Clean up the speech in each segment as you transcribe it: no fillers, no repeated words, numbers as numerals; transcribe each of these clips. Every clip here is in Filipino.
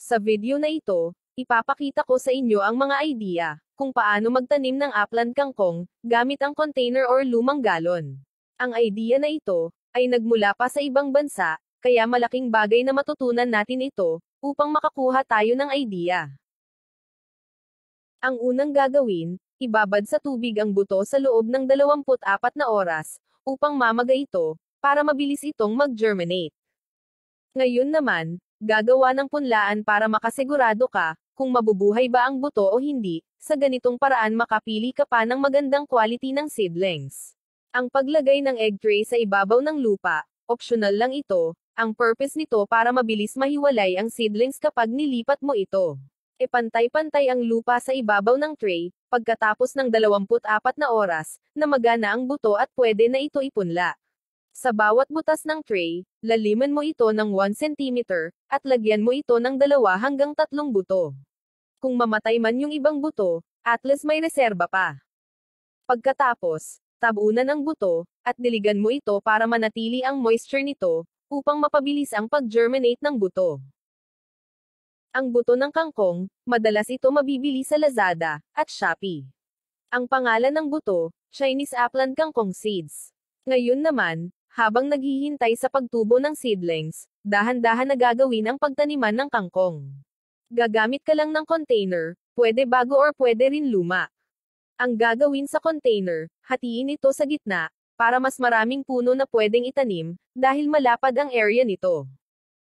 Sa video na ito, ipapakita ko sa inyo ang mga idea kung paano magtanim ng upland kangkong gamit ang container or lumang galon. Ang idea na ito ay nagmula pa sa ibang bansa, kaya malaking bagay na matutunan natin ito upang makakuha tayo ng idea. Ang unang gagawin, ibabad sa tubig ang buto sa loob ng 24 na oras upang mamaga ito para mabilis itong mag-germinate. Ngayon naman, gagawa ng punlaan para makasigurado ka kung mabubuhay ba ang buto o hindi. Sa ganitong paraan makapili ka pa ng magandang quality ng seedlings. Ang paglagay ng egg tray sa ibabaw ng lupa, optional lang ito. Ang purpose nito para mabilis mahiwalay ang seedlings kapag nilipat mo ito. Pantay-pantay ang lupa sa ibabaw ng tray. Pagkatapos ng 24 na oras, namaga na ang buto at pwede na ito ipunla. Sa bawat butas ng tray, laliman mo ito ng 1 cm, at lagyan mo ito ng 2 hanggang 3 buto. Kung mamatay man yung ibang buto, at least may reserba pa. Pagkatapos, tabunan ang buto, at diligan mo ito para manatili ang moisture nito, upang mapabilis ang pag-germinate ng buto. Ang buto ng kangkong, madalas ito mabibili sa Lazada at Shopee. Ang pangalan ng buto, Chinese Upland Kangkong Seeds. Ngayon naman, habang naghihintay sa pagtubo ng seedlings, dahan-dahan na gagawin ang pagtaniman ng kangkong. Gagamit ka lang ng container, pwede bago or pwede rin luma. Ang gagawin sa container, hatiin ito sa gitna, para mas maraming puno na pwedeng itanim, dahil malapad ang area nito.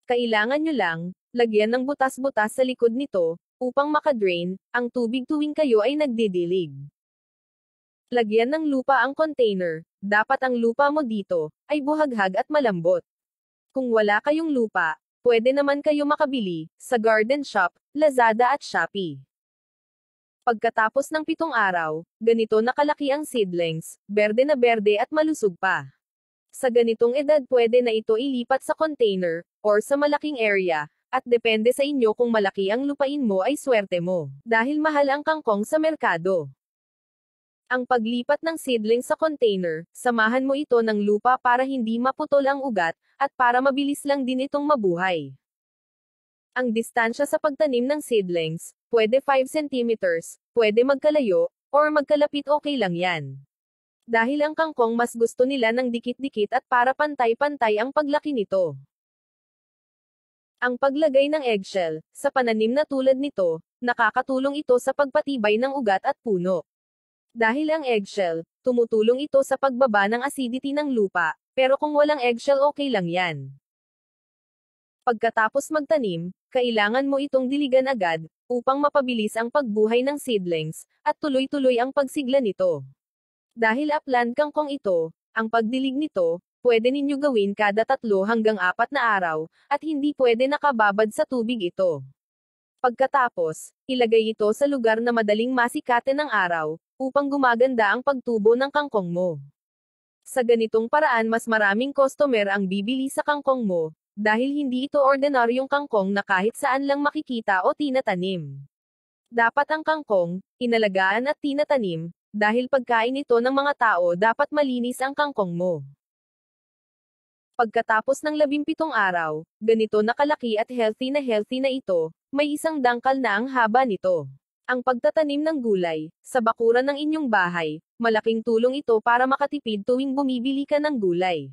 Kailangan nyo lang, lagyan ng butas-butas sa likod nito, upang makadrain ang tubig tuwing kayo ay nagdidilig. Lagyan ng lupa ang container, dapat ang lupa mo dito ay buhaghag at malambot. Kung wala kayong lupa, pwede naman kayo makabili sa garden shop, Lazada at Shopee. Pagkatapos ng 7 araw, ganito nakalaki ang seedlings, berde na berde at malusog pa. Sa ganitong edad pwede na ito ilipat sa container, or sa malaking area, at depende sa inyo kung malaki ang lupain mo ay swerte mo, dahil mahal ang kangkong sa merkado. Ang paglipat ng seedling sa container, samahan mo ito ng lupa para hindi maputol ang ugat, at para mabilis lang din itong mabuhay. Ang distansya sa pagtanim ng seedlings, pwede 5 cm, pwede magkalayo, or magkalapit okay lang yan. Dahil ang kangkong mas gusto nila ng dikit-dikit at para pantay-pantay ang paglaki nito. Ang paglagay ng eggshell, sa pananim na tulad nito, nakakatulong ito sa pagpatibay ng ugat at puno. Dahil ang eggshell, tumutulong ito sa pagbaba ng acidity ng lupa, pero kung walang eggshell okay lang yan. Pagkatapos magtanim, kailangan mo itong diligan agad, upang mapabilis ang pagbuhay ng seedlings, at tuloy-tuloy ang pagsigla nito. Dahil upland kangkong ito, ang pagdilig nito, pwede ninyo gawin kada 3 hanggang 4 na araw, at hindi pwede nakababad sa tubig ito. Pagkatapos, ilagay ito sa lugar na madaling masikate ng araw, upang gumaganda ang pagtubo ng kangkong mo. Sa ganitong paraan mas maraming customer ang bibili sa kangkong mo, dahil hindi ito ordinaryong kangkong na kahit saan lang makikita o tinatanim. Dapat ang kangkong, inalagaan at tinatanim, dahil pagkain ito ng mga tao dapat malinis ang kangkong mo. Pagkatapos ng 17 araw, ganito nakalaki at healthy na ito, may isang dangkal na ang haba nito. Ang pagtatanim ng gulay, sa bakuran ng inyong bahay, malaking tulong ito para makatipid tuwing bumibili ka ng gulay.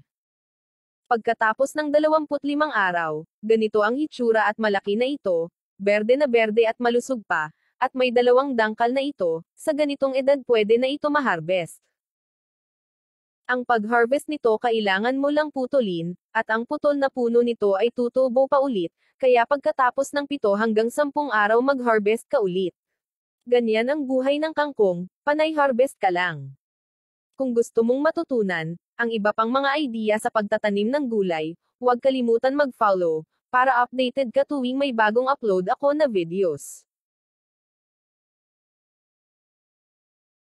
Pagkatapos ng 25 araw, ganito ang hitsura at malaki na ito, berde na berde at malusog pa, at may 2 dangkal na ito, sa ganitong edad pwede na ito ma-harvest. Ang pag-harvest nito kailangan mo lang putulin, at ang putol na puno nito ay tutubo pa ulit, kaya pagkatapos ng 7 hanggang 10 araw mag-harvest ka ulit. Ganyan ang buhay ng kangkong, panay harvest ka lang. Kung gusto mong matutunan ang iba pang mga idea sa pagtatanim ng gulay, huwag kalimutan mag-follow, para updated ka tuwing may bagong upload ako na videos.